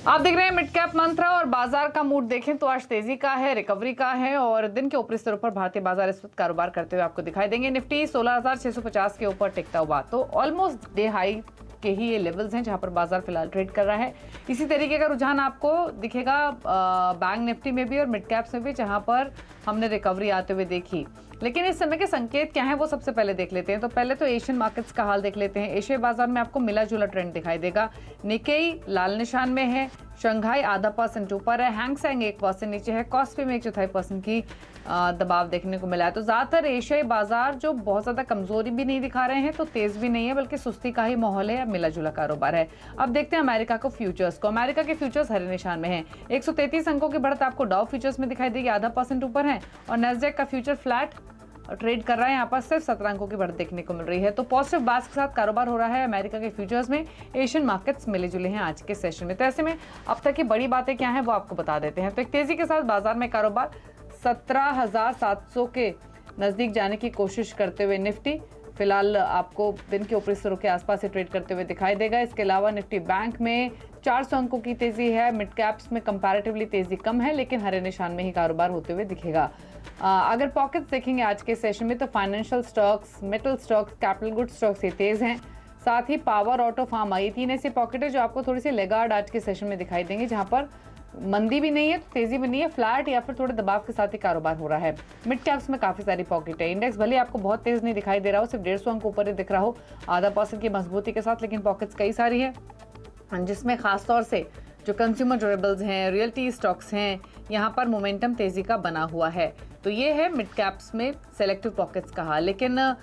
आप देख रहे हैं मिड कैप मंत्रा और बाजार का मूड देखें तो आज तेजी का है, रिकवरी का है और दिन के ऊपरी स्तरों पर भारतीय बाजार इस वक्त कारोबार करते हुए आपको दिखाई देंगे। निफ्टी 16,650 के ऊपर टिकता हुआ, तो ऑलमोस्ट डे हाई के ही ये लेवल्स हैं जहां पर बाजार फिलहाल ट्रेड कर रहा है। इसी तरीके का रुझान आपको दिखेगा बैंक निफ्टी में भी और मिड कैप्स में भी, जहां पर हमने रिकवरी आते हुए देखी। लेकिन इस समय के संकेत क्या हैं वो सबसे पहले देख लेते हैं। तो पहले तो एशियन मार्केट्स का हाल देख लेते हैं। एशियाई बाजार में आपको मिला जुला ट्रेंड दिखाई देगा। निकेई लाल निशान में है, शंघाई आधा % ऊपर है, हैंगसेंग 1% नीचे है, कॉस्पी में 1/4% की दबाव देखने को मिला है। तो ज्यादातर एशियाई बाजार जो बहुत ज्यादा कमजोरी भी नहीं दिखा रहे हैं, तो तेज भी नहीं है, बल्कि सुस्ती का ही माहौल है या मिला जुला कारोबार है। अब देखते हैं अमेरिका को फ्यूचर्स को। अमेरिका के फ्यूचर्स हरे निशान में है। 133 अंकों की बढ़त आपको डाउ फ्यूचर्स में दिखाई देगी, आधा % ऊपर है, और नेस्डैक का फ्यूचर फ्लैट ट्रेड कर रहा है। यहाँ पर सिर्फ 17 अंकों की बढ़त देखने को मिल रही है। तो पॉजिटिव बास के साथ कारोबार हो रहा है अमेरिका के फ्यूचर्स में। एशियन मार्केट्स मिले जुले हैं आज के सेशन में। तो ऐसे में अब तक की बड़ी बातें क्या हैं वो आपको बता देते हैं। तो एक तेजी के साथ बाजार में कारोबार 17,700 के नजदीक जाने की कोशिश करते हुए निफ्टी फिलहाल आपको दिन के ऊपरी स्तरों के आसपास से ट्रेड करते हुए दिखाई देगा। इसके अलावा निफ्टी बैंक में 400 अंकों की तेजी है। मिड कैप्स में कंपैरेटिवली तेजी कम है, लेकिन हरे निशान में ही कारोबार होते हुए दिखेगा। अगर पॉकेट्स देखेंगे आज के सेशन में, तो financial stocks, metal stocks, capital good stocks ये तेज हैं। साथ ही पावर, ऑटो, फार्मा ये तीन ऐसे पॉकेट है जो आपको थोड़ी सी लेगार्ड आज के सेशन में दिखाई देंगे, जहां पर मंदी भी नहीं है, तेजी भी नहीं है, फ्लैट या फिर थोड़े दबाव के साथ ही कारोबार हो रहा है। मिड कैप्स में काफी सारी पॉकेट है। इंडेक्स भले आपको बहुत तेज नहीं दिखाई दे रहा हो, सिर्फ 150 अंक ऊपर ही दिख रहा हो, आधा % की मजबूती के साथ, लेकिन पॉकेट्स कई सारी है, जिसमें खासतौर से जो कंज्यूमर ड्यूरेबल्स हैं, रियल्टी स्टॉक्स हैं, यहाँ पर मोमेंटम तेजी का बना हुआ है। तो ये है मिड कैप्स में सेलेक्टिव पॉकेट्स का हाल। लेकिन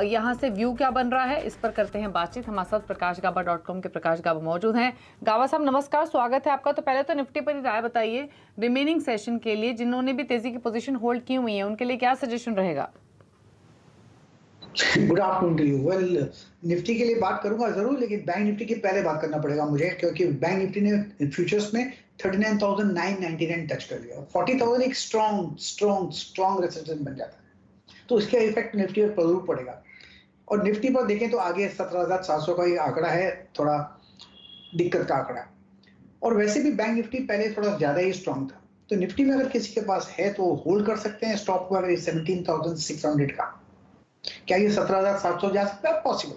यहाँ से व्यू क्या बन रहा है, इस पर करते हैं बातचीत। हमारे साथ प्रकाशगाबा.com के प्रकाश गाबा मौजूद हैं। गाबा साहब नमस्कार, स्वागत है आपका। तो पहले तो निफ्टी पर ही राय बताइए, रिमेनिंग सेशन के लिए जिन्होंने भी तेजी की पोजीशन होल्ड की हुई है उनके लिए क्या सजेशन रहेगा? Good afternoon to you. Well, Nifty के लिए बात करूंगा जरूर, लेकिन बैंक निफ्टी की पहले बात करना पड़ेगा मुझे, क्योंकि बैंक निफ्टी ने फ्यूचर्स में 39,999 टच कर लिया। 40,000 एक स्ट्रॉन्ग रेजिस्टेंस बन जाता है, तो उसका इफेक्ट निफ्टी पर जरूर पड़ेगा। और निफ्टी पर देखें तो आगे 17,700 का ये आंकड़ा है, थोड़ा दिक्कत का आंकड़ा। और वैसे भी बैंक निफ्टी पहले थोड़ा ज्यादा ही स्ट्रॉन्ग था, तो निफ्टी में अगर किसी के पास है तो होल्ड कर सकते हैं। स्टॉप को अगर 17,600 का, क्या ये 17,700 जा सकता है? पॉसिबल।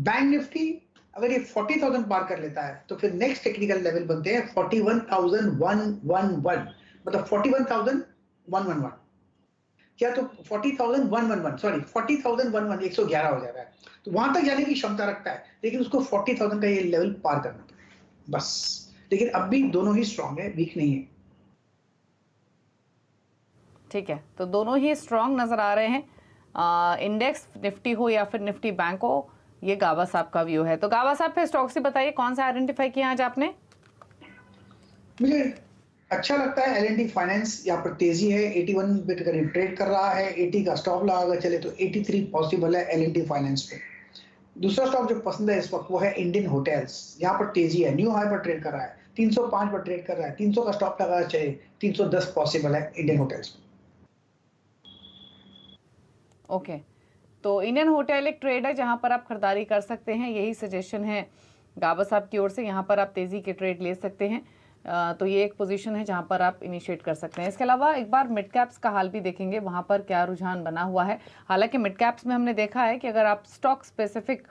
बैंक निफ्टी अगर ये 40,000 पार कर लेता है तो फिर नेक्स्ट टेक्निकल लेवल बनते हैं 41,111, मतलब 41,111, क्या तो 40,111, सॉरी 40,111, 111 हो जाता है। तो वहां तक जाने की क्षमता रखता है, लेकिन उसको 40,000 का ये लेवल पार करना पड़ेगा बस। लेकिन अब भी दोनों ही स्ट्रांग है, वीक नहीं है। ठीक है, तो दोनों ही स्ट्रांग नजर आ रहे हैं। इंडेक्स निफ्टी हो या फिर निफ्टी बैंक हो, ये गाबा साहब का व्यू है। तो गाबा साहब फिर स्टॉक से बताइए कौन सा आइडेंटिफाई किया आज आपने? मुझे अच्छा लगता है एल&टी फाइनेंस, यहाँ पर तेजी है, 81 पे करीब ट्रेड कर रहा है। 80 का स्टॉप लगा चले तो 83 पॉसिबल है एल&टी फाइनेंस पे। दूसरा स्टॉक जो पसंद है इस वक्त वो है इंडियन होटल्स। यहाँ पर तेजी है, न्यू हाई पर ट्रेड कर रहा है, 305 पर ट्रेड कर रहा है, 300 का स्टॉप लगा चले, 310 पॉसिबल है इंडियन होटल्स में। ओके, तो इंडियन होटल एक ट्रेड है जहां पर आप खरीदारी कर सकते हैं, यही सजेशन है गाबा साहब की ओर से। यहाँ पर आप तेजी के ट्रेड ले सकते हैं, तो ये एक पोजीशन है जहां पर आप इनिशिएट कर सकते हैं। इसके अलावा एक बार मिड कैप्स का हाल भी देखेंगे, वहां पर क्या रुझान बना हुआ है। हालांकि मिड कैप्स में हमने देखा है कि अगर आप स्टॉक स्पेसिफिक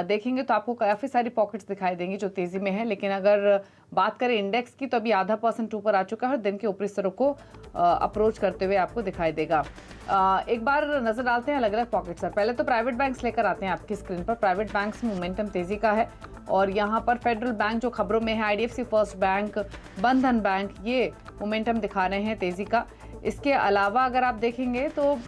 देखेंगे तो आपको काफ़ी सारी पॉकेट्स दिखाई देंगी जो तेज़ी में है। लेकिन अगर बात करें इंडेक्स की, तो अभी आधा % ऊपर आ चुका है और दिन के ऊपरी स्तरों को अप्रोच करते हुए आपको दिखाई देगा। एक बार नजर डालते हैं अलग अलग पॉकेट्स पर। पहले तो प्राइवेट बैंक्स लेकर आते हैं आपकी स्क्रीन पर। प्राइवेट बैंक्स में मोमेंटम तेजी का है और यहाँ पर फेडरल बैंक जो खबरों में है, IDFC फर्स्ट बैंक, बंधन बैंक, ये मोमेंटम दिखा रहे हैं तेजी का। इसके अलावा अगर आप देखेंगे तो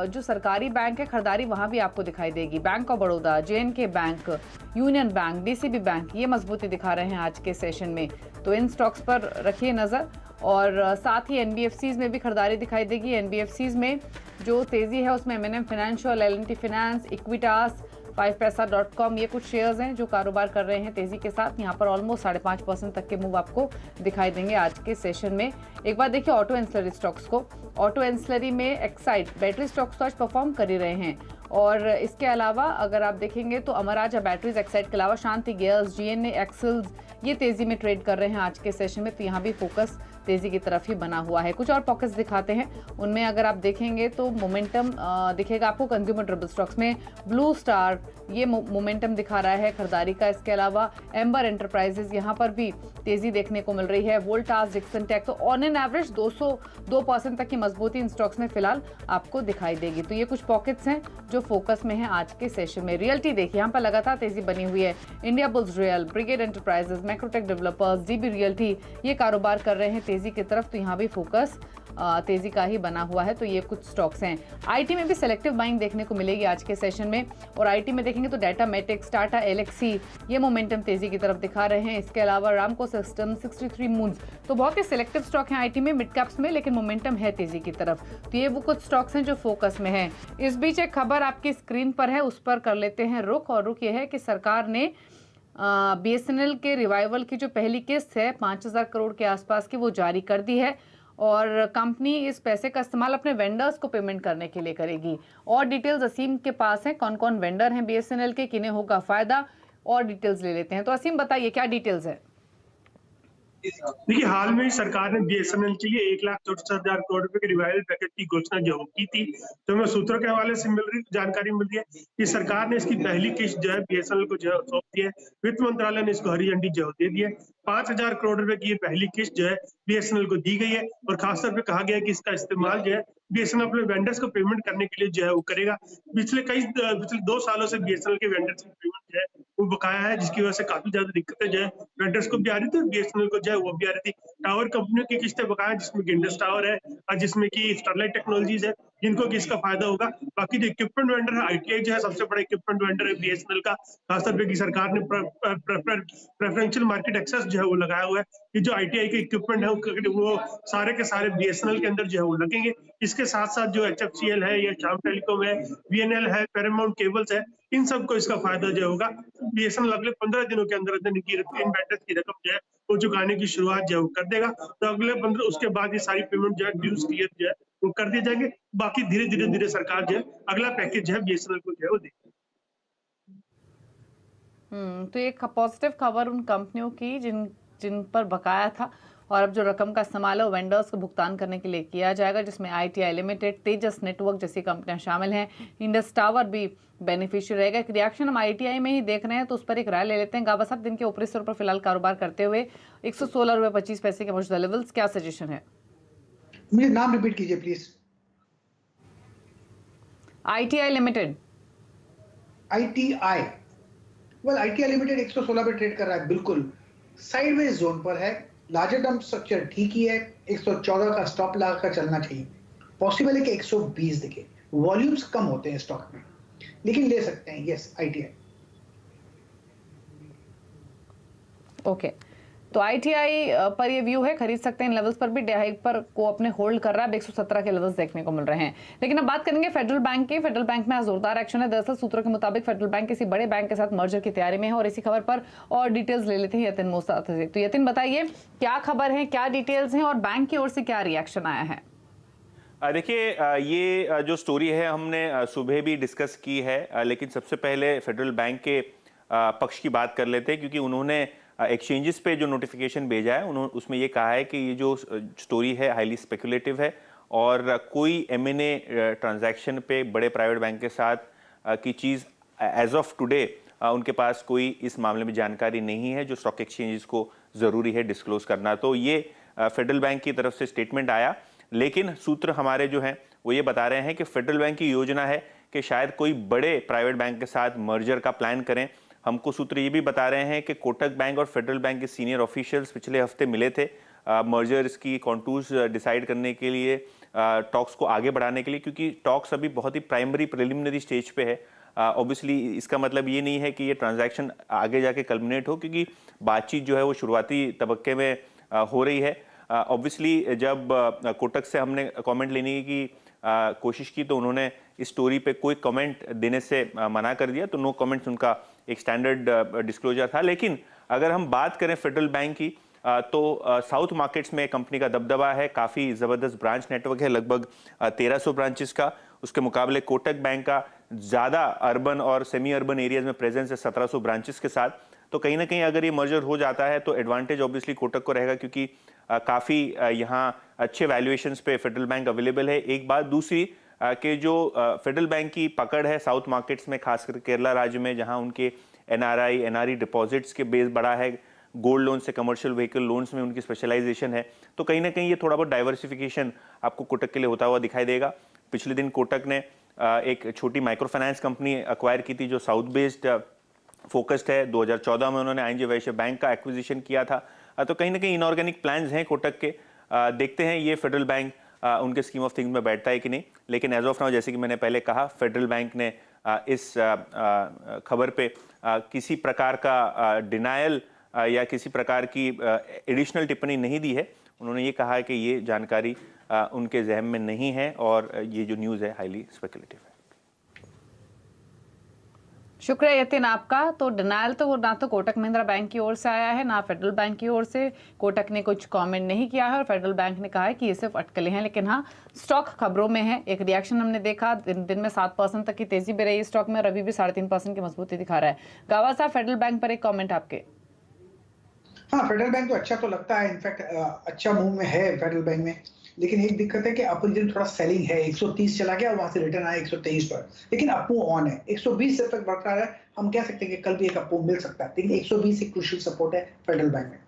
जो सरकारी बैंक है, खरीदारी वहाँ भी आपको दिखाई देगी। Bank of Baroda, JNK bank, union bank, DCB bank, ये मजबूती दिखा रहे हैं आज के सेशन में। तो इन स्टॉक्स पर रखिए नज़र। और साथ ही NBFCs में भी खरीदारी दिखाई देगी। NBFCs में जो तेज़ी है उसमें M&M financial, L&T finance, Equitas, 5paisa.com, ये कुछ शेयर्स हैं जो कारोबार कर रहे हैं तेजी के साथ। यहाँ पर ऑलमोस्ट 5.5% तक के मूव आपको दिखाई देंगे आज के सेशन में। एक बार देखिए ऑटो एंसिलरी स्टॉक्स को। ऑटो एंसिलरी में एक्साइड, बैटरी स्टॉक्स तो आज परफॉर्म कर ही रहे हैं और इसके अलावा अगर आप देखेंगे तो अमराजा बैटरीज, एक्साइड के अलावा शांति गेयर्स, जीएनए एक्सेल्स ये तेजी में ट्रेड कर रहे हैं आज के सेशन में, तो यहाँ भी फोकस तेजी की तरफ ही बना हुआ है। कुछ और पॉकेट्स दिखाते हैं, उनमें अगर आप देखेंगे तो मोमेंटम दिखेगा आपको कंज्यूमर ड्यूरेबल स्टॉक्स में। ब्लू स्टार ये मोमेंटम दिखा रहा है खरीदारी का। इसके अलावा एम्बर एंटरप्राइजेज यहाँ पर भी तेजी देखने को मिल रही है। वोल्टास, डिक्सन टेक, तो ऑन एन एवरेज 202% तक की मजबूती इन स्टॉक्स में फिलहाल आपको दिखाई देगी। तो ये कुछ पॉकेट्स हैं जो फोकस में है आज के सेशन में। रियल्टी देखिए यहाँ पर लगातार तेजी बनी हुई है। India bulls real, brigade enterprises, Macrotech developers, dB realty ये कारोबार कर रहे हैं तेजी की तरफ, तो यहाँ भी फोकस तेजी का ही बना हुआ है। तो ये कुछ स्टॉक्स हैं। आईटी में भी सेलेक्टिव बाइंग देखने को मिलेगी आज के सेशन में, और आईटी में देखेंगे तो डाटा मैट्रिक्स, टाटा एलेक्सी ये मोमेंटम तेजी की तरफ दिखा रहे हैं। इसके अलावा रामको सिस्टम, 63 मून्स, तो बहुत ही सिलेक्टिव स्टॉक हैं आईटी में, मिड कैप्स में, लेकिन मोमेंटम है तेजी की तरफ। तो ये वो कुछ स्टॉक्स हैं जो फोकस में है। इस बीच एक खबर आपकी स्क्रीन पर है, उस पर कर लेते हैं रुख, और रुख ये है कि सरकार ने बीएसएनएल के रिवाइवल की जो पहली किस्त है 5000 करोड़ के आसपास की वो जारी कर दी है, और कंपनी इस पैसे का इस्तेमाल अपने वेंडर्स को पेमेंट करने के लिए करेगी। और डिटेल्स असीम के पास हैं, कौन कौन वेंडर हैं बीएसएनएल के, किन्हें होगा फायदा, और डिटेल्स ले लेते हैं। तो असीम बताइए क्या डिटेल्स है। देखिए, हाल में ही सरकार ने बीएसएनएल के लिए 1,64,000 करोड़ रुपए के रिवाइवल पैकेज की घोषणा जो की थी, तो हमें सूत्रों के हवाले से जानकारी मिल रही है कि सरकार ने इसकी पहली किस्त जो है बीएसएनएल को जो है सौंप दी है। वित्त मंत्रालय ने इसको हरी झंडी जो दे दी है। 5,000 करोड़ रुपए की ये पहली किस्त जो है बीएसएनएल को दी गई है, और खासतौर पर कहा गया है कि इसका इस्तेमाल जो है बीएसएनएल अपने वेंडर्स को पेमेंट करने के लिए जो है वो करेगा। पिछले 2 सालों से बीएसएनएल के वेंडर्स की पेमेंट जो है वो बकाया है, जिसकी वजह से काफी ज्यादा दिक्कतें जो है वेंडर्स को भी आ रही थी और बीएसएनएल को जो है वो भी आ रही थी। टावर कंपनियों की किस्तें बकाया, जिसमें इंडस टावर है और जिसमें की स्टरलाइट टेक्नोलॉजीज है, जिनको कि इसका फायदा होगा। बाकी जो इक्विपमेंट वेंडर है, आईटीआई जो है सबसे बड़ा इक्विपमेंट वेंडर है बीएसएनएल का। खासतौर पर सरकार ने प्रेफरेंशियल मार्केट एक्सेस जो है वो लगाया हुआ है कि जो आईटीआई के इक्विपमेंट है वो सारे के सारे बीएसएनएल के अंदर जो है वो लगेंगे। इसके साथ साथ जो एचएफसीएल है या श्याम टेलीकॉम है, वीएनएल है, पैरामाउंट केबल्स है, इन सबको इसका फायदा जो होगा। बीएसएनएल अगले 15 दिनों के अंदर इन्वेंटर्स की रकम जो है वो चुकाने की शुरुआत जो कर देगा। तो अगले 15 उसके बाद ये सारी पेमेंट जो है ड्यूज क्लियर जो है वो कर दिए जाएंगे। बाकी धीरे धीरे सरकार जो है अगला पैकेज जो है बीएसएनएल को जो है वो देगी। तो एक पॉजिटिव खबर उन कंपनियों की जिन पर बकाया था, और अब जो रकम का इस्तेमाल है वो वेंडर्स को भुगतान करने के लिए किया जाएगा, जिसमें आईटीआई लिमिटेड, तेजस नेटवर्क जैसी कंपनियां शामिल हैं। इंडस टावर भी बेनिफिशियरी रहेगा। एक रिएक्शन हम आईटीआई में ही देख रहे हैं, तो उस पर एक राय ले लेते हैं। गाबा साहब, दिन के ऊपरी स्तर पर फिलहाल कारोबार करते हुए 116.25 के मौजूदा लेवल्स, क्या सजेशन है? मुझे नाम रिपीट कीजिए please. ITI limited. ITI, well ITI limited 116 पे ट्रेड कर रहा है, बिल्कुल साइडवेज जोन पर है। लार्जर टर्म स्ट्रक्चर ठीक ही है, 114 का स्टॉप लगा कर चलना चाहिए। पॉसिबल है कि 120 दिखे, वॉल्यूम्स कम होते हैं स्टॉक में, लेकिन ले सकते हैं। Yes, ITI. ओके, तो आईटीआई पर ये व्यू है, खरीद सकते हैं इन लेवल्स पर भी। डे हाइक पर को अपने होल्ड कर रहा है, 117 के लेवल्स देखने को मिल रहे हैं। लेकिन अब बात करेंगे फेडरल बैंक की। फेडरल बैंक में आज जोरदार एक्शन है। दरअसल सूत्रों के मुताबिक फेडरल बैंक किसी बड़े बैंक के साथ मर्जर की तैयारी में है, और इसी खबर पर और डिटेल्स ले लेते हैं यतिन मूसा से। तो यतिन बताइए क्या खबर है, क्या डिटेल्स हैं, और बैंक की ओर से क्या रिएक्शन आया है? देखिए, ये जो स्टोरी है हमने सुबह भी डिस्कस की है, लेकिन सबसे पहले फेडरल बैंक के पक्ष की बात कर लेते हैं, क्योंकि उन्होंने एक्सचेंजेस पे जो नोटिफिकेशन भेजा है उन्होंने उसमें ये कहा है कि ये जो स्टोरी है हाईली स्पेकुलेटिव है, और कोई एमएनए ट्रांजैक्शन पे बड़े प्राइवेट बैंक के साथ की चीज़ एज ऑफ टुडे उनके पास कोई इस मामले में जानकारी नहीं है जो स्टॉक एक्सचेंजेस को ज़रूरी है डिस्क्लोज करना। तो ये फेडरल बैंक की तरफ से स्टेटमेंट आया, लेकिन सूत्र हमारे जो हैं वो ये बता रहे हैं कि फेडरल बैंक की योजना है कि शायद कोई बड़े प्राइवेट बैंक के साथ मर्जर का प्लान करें। हमको सूत्र ये भी बता रहे हैं कि कोटक बैंक और फेडरल बैंक के सीनियर ऑफिशियल्स पिछले हफ्ते मिले थे मर्जर्स की कॉन्टूर्स डिसाइड करने के लिए, टॉक्स को आगे बढ़ाने के लिए, क्योंकि टॉक्स अभी बहुत ही प्राइमरी प्रिलिमिनरी स्टेज पे है। ऑब्वियसली इसका मतलब ये नहीं है कि ये ट्रांजैक्शन आगे जाके कल्मिनेट हो, क्योंकि बातचीत जो है वो शुरुआती तबक्के में हो रही है। ऑब्वियसली जब कोटक से हमने कमेंट लेने की कोशिश की तो उन्होंने इस स्टोरी पे कोई कमेंट देने से मना कर दिया, तो नो कमेंट्स उनका एक स्टैंडर्ड डिस्क्लोजर था। लेकिन अगर हम बात करें फेडरल बैंक की तो साउथ मार्केट्स में कंपनी का दबदबा है, काफ़ी ज़बरदस्त ब्रांच नेटवर्क है, लगभग 1300 ब्रांचेस का। उसके मुकाबले कोटक बैंक का ज़्यादा अर्बन और सेमी अर्बन एरियाज में प्रेजेंस है 1700 ब्रांचेस के साथ। तो कहीं ना कहीं अगर ये मर्जर हो जाता है तो एडवांटेज ऑब्वियसली कोटक को रहेगा, क्योंकि काफ़ी यहाँ अच्छे वैल्यूएशंस पे फेडरल बैंक अवेलेबल है। एक बात दूसरी कि जो फेडरल बैंक की पकड़ है साउथ मार्केट्स में, खासकर केरला राज्य में, जहाँ उनके एनआरई डिपॉजिट्स के बेस बड़ा है, गोल्ड लोन से कमर्शियल व्हीकल लोन्स में उनकी स्पेशलाइजेशन है। तो कहीं ना कहीं ये थोड़ा बहुत डाइवर्सिफिकेशन आपको कोटक के लिए होता हुआ दिखाई देगा। पिछले दिन कोटक ने एक छोटी माइक्रो फाइनेंस कंपनी एक्वायर की थी जो साउथ बेस्ड फोकस्ड है। 2014 में उन्होंने आईएनजी वैश्य बैंक का एक्विजिशन किया था। तो कहीं ना कहीं इनऑर्गेनिक प्लान्स हैं कोटक के। देखते हैं ये फेडरल बैंक उनके स्कीम ऑफ थिंग्स में बैठता है कि नहीं। लेकिन एज ऑफ नाउ, जैसे कि मैंने पहले कहा, फेडरल बैंक ने इस खबर पे किसी प्रकार का डिनायल या किसी प्रकार की एडिशनल टिप्पणी नहीं दी है। उन्होंने ये कहा है कि ये जानकारी उनके ज़हन में नहीं है और ये जो न्यूज़ है हाईली स्पेकुलेटिव है। शुक्रिया यतिन आपका। तो डिनायल तो ना तो कोटक महिंद्रा बैंक की ओर से आया है, ना फेडरल बैंक की ओर से। कोटक ने कुछ कमेंट नहीं किया है और फेडरल बैंक ने कहा है कि ये सिर्फ अटकलें हैं। लेकिन हाँ, स्टॉक खबरों में है। एक रिएक्शन हमने देखा, दिन में 7% तक की तेजी भी रही स्टॉक में और अभी भी 3.5% की मजबूती दिखा रहा है। गावा साहब, फेडरल बैंक पर एक कॉमेंट आपके। हाँ, फेडरल बैंक तो अच्छा तो लगता है, इनफैक्ट अच्छा मूव में है फेडरल बैंक में। लेकिन एक दिक्कत है कि अपन दिन थोड़ा सेलिंग है, 130 चला गया और वहां से रिटर्न आया 123 पर। लेकिन अपू ऑन है, 120 से तक बरकरार है। हम कह सकते हैं कि कल भी एक अपू मिल सकता है, लेकिन 120 एक क्रूशियल सपोर्ट है फेडरल बैंक में।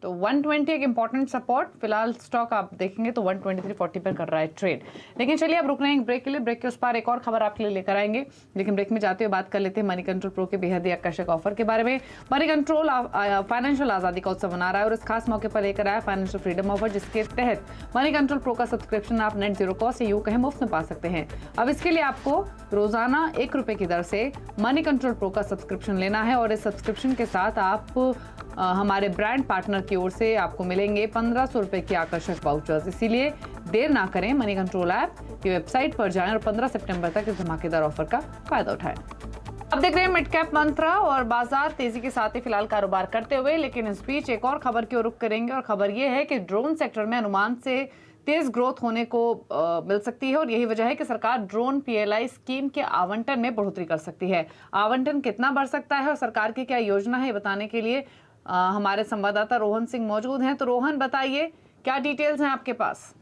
तो 120 एक इंपॉर्टेंट सपोर्ट। फिलहाल स्टॉक आप देखेंगे तो 123.40 पर कर रहा है ट्रेड। लेकिन चलिए अब रुक रहे हैं ब्रेक के लिए। ब्रेक के उस पार एक और खबर आपके लिए लेकर आएंगे, लेकिन ब्रेक में जाते हुए बात कर लेते हैं मनी कंट्रोल प्रो के बेहद ही आकर्षक ऑफर के बारे में। मनी कंट्रोल फाइनेंशियल आजादी का उत्सव मना रहा है और इस खास मौके पर लेकर आया फाइनेंशियल फ्रीडम ऑफर, जिसके तहत मनी कंट्रोल प्रो का सब्सक्रिप्शन आप नेट जीरो कॉस्ट यू कहें मुफ्त में पा सकते हैं। अब इसके लिए आपको रोजाना ₹1 की दर से मनी कंट्रोल प्रो का सब्सक्रिप्शन लेना है और इस सब्सक्रिप्शन के साथ आप हमारे ब्रांड पार्टनर की ओर से आपको मिलेंगे ₹1500 की आकर्षक वाउचर्स। इसीलिए देर ना करें, मनी कंट्रोल ऐप की वेबसाइट पर जाएं और 15 सितंबर तक इस धमाकेदार ऑफर का फायदा उठाएं। अब देख रहे हैं मिड कैप मंत्रा और बाजार तेजी के साथ ही फिलहाल कारोबार करते हुए। लेकिन इस बीच एक और खबर की ओर रुख करेंगे और खबर यह है कि ड्रोन सेक्टर में अनुमान से तेज ग्रोथ होने को मिल सकती है और यही वजह है कि सरकार ड्रोन पीएलआई स्कीम के आवंटन में बढ़ोतरी कर सकती है। आवंटन कितना बढ़ सकता है और सरकार की क्या योजना है, बताने के लिए हमारे संवाददाता रोहन सिंह मौजूद हैं। तो रोहन, बताइए क्या डिटेल्स हैं आपके पास?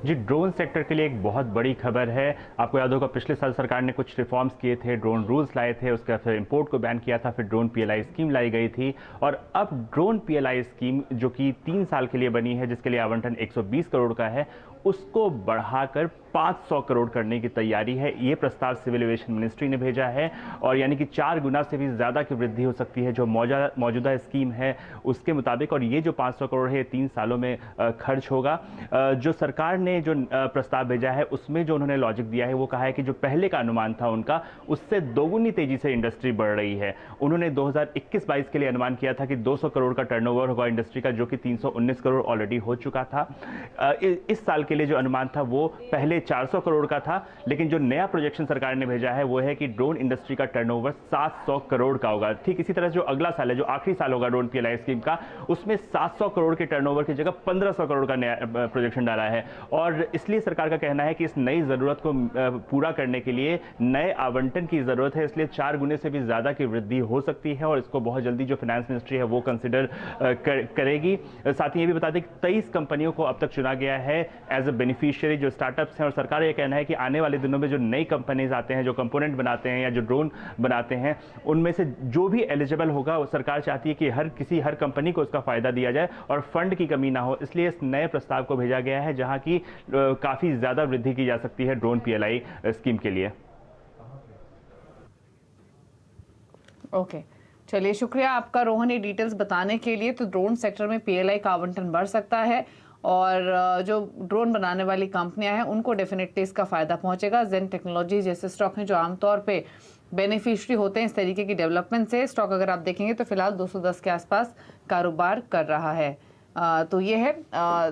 जी, ड्रोन सेक्टर के लिए एक बहुत बड़ी खबर है। आपको याद होगा पिछले साल सरकार ने कुछ रिफॉर्म्स किए थे, ड्रोन रूल्स लाए थे, उसका फिर इंपोर्ट को बैन किया था, फिर ड्रोन पीएलआई स्कीम लाई गई थी और अब ड्रोन पीएलआई स्कीम जो कि 3 साल के लिए बनी है, जिसके लिए आवंटन 120 करोड़ का है, उसको बढ़ाकर 500 करोड़ करने की तैयारी है। ये प्रस्ताव सिविल एविएशन मिनिस्ट्री ने भेजा है और यानी कि 4 गुना से भी ज़्यादा की वृद्धि हो सकती है जो मौजूदा स्कीम है उसके मुताबिक। और ये जो 500 करोड़ है 3 सालों में खर्च होगा। जो सरकार ने जो प्रस्ताव भेजा है उसमें जो उन्होंने लॉजिक दिया है वो कहा है कि जो पहले का अनुमान था उनका, उससे दोगुनी तेजी से इंडस्ट्री बढ़ रही है। उन्होंने 2021-22 के लिए अनुमान किया था कि 200 करोड़ का टर्नओवर होगा इंडस्ट्री का, जो कि 319 करोड़ ऑलरेडी हो चुका था। इस साल के लिए जो अनुमान था वो पहले 400 करोड़ का था, लेकिन जो नया प्रोजेक्शन सरकार ने भेजा है वो है कि ड्रोन इंडस्ट्री का टर्नओवर 700 करोड़ का होगा। ठीक इसी तरह जो अगला साल है, जो आखिरी साल होगा ड्रोन पीएलआई स्कीम का, उसमें 700 करोड़ के टर्नओवर की जगह 1500 करोड़ का नया प्रोजेक्शन डाला है। और इसलिए सरकार का कहना है कि इस नई जरूरत को पूरा करने के लिए नए आवंटन की जरूरत है, इसलिए 4 गुने से भी ज्यादा की वृद्धि हो सकती है और इसको बहुत जल्दी जो फाइनेंस मिनिस्ट्री है वो कंसिडर करेगी। साथ ही ये भी बता दें कि 23 कंपनियों को अब तक चुना गया है एज अ बेनिफिशियरी, जो स्टार्टअप्स हैं। और सरकार ये कहना है कि आने वाले दिनों में जो नई कंपनीज आते हैं, जो कंपोनेंट बनाते हैं या जो ड्रोन बनाते हैं, उनमें से जो भी एलिजिबल होगा वो सरकार चाहती है कि हर कंपनी को उसका फायदा दिया जाए और फंड की कमी ना हो। इसलिए इस नए प्रस्ताव को भेजा गया है जहां की काफी ज्यादा वृद्धि की जा सकती है ड्रोन पीएलआई स्कीम के लिए। ओके, चलिए शुक्रिया आपका रोहन ये डिटेल्स बताने के लिए। तो ड्रोन सेक्टर में पीएलआई का आवंटन बढ़ सकता है और जो ड्रोन बनाने वाली कंपनियां हैं उनको डेफिनेटली इसका फायदा पहुंचेगा। जेन टेक्नोलॉजी जैसे स्टॉक हैं जो आमतौर पे बेनिफिशियरी होते हैं इस तरीके की डेवलपमेंट से, स्टॉक अगर आप देखेंगे तो फिलहाल 210 के आसपास कारोबार कर रहा है। तो ये है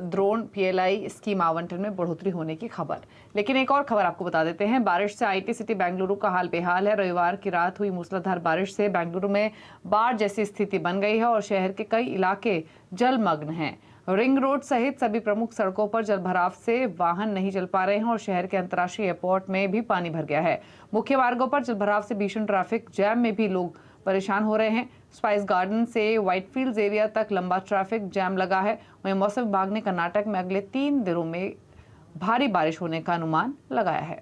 ड्रोन पीएलआई स्कीम आवंटन में बढ़ोतरी होने की खबर। लेकिन एक और खबर आपको बता देते हैं। बारिश से आईटी सिटी बेंगलुरु का हाल बेहाल है। रविवार की रात हुई मूसलाधार बारिश से बेंगलुरु में बाढ़ जैसी स्थिति बन गई है और शहर के कई इलाके जलमग्न हैं। रिंग रोड सहित सभी प्रमुख सड़कों पर जलभराव से वाहन नहीं चल पा रहे हैं और शहर के अंतर्राष्ट्रीय एयरपोर्ट में भी पानी भर गया है। मुख्य मार्गों पर जलभराव से भीषण ट्रैफिक जैम में भी लोग परेशान हो रहे हैं। स्पाइस गार्डन से व्हाइटफील्ड्स एरिया तक लंबा ट्रैफिक जैम लगा है। वहीं मौसम विभाग ने कर्नाटक में अगले 3 दिनों में भारी बारिश होने का अनुमान लगाया है।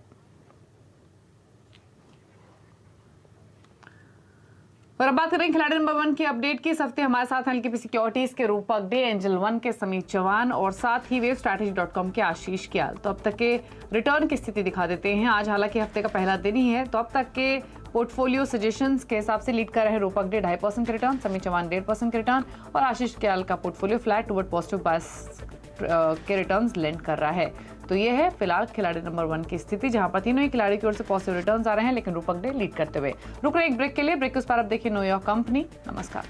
और अब बात करें खिलाड़ी नंबर 1 की अपडेट की। इस हफ्ते हमारे साथ एलकेपी सिक्योरिटीज के रूपक डे, एंजल 1 के समीत चौहान और साथ ही वेवस्ट्रैटेजी.com के आशीष क्याल। तो अब तक के रिटर्न की स्थिति दिखा देते हैं। आज हालांकि हफ्ते का पहला दिन ही है, तो अब तक के पोर्टफोलियो सजेशंस के हिसाब से लीड कर रहे रूपक डे 2.5% के रिटर्न, समीत चौहान 1.5% के रिटर्न और आशीष क्याल का पोर्टफोलियो फ्लैट टुवर्ड पॉजिटिव बायस के रिटर्न्स लेंड कर रहा है। तो ये है फिलहाल खिलाड़ी नंबर 1 की स्थिति, जहां पर तीनों ही खिलाड़ी की ओर से पॉजिटिव रिटर्न्स आ रहे हैं, लेकिन रूपक डे लीड करते हुए। रुक रहे एक ब्रेक के लिए। ब्रेक के उस पर आप देखिए नो योर कंपनी। नमस्कार।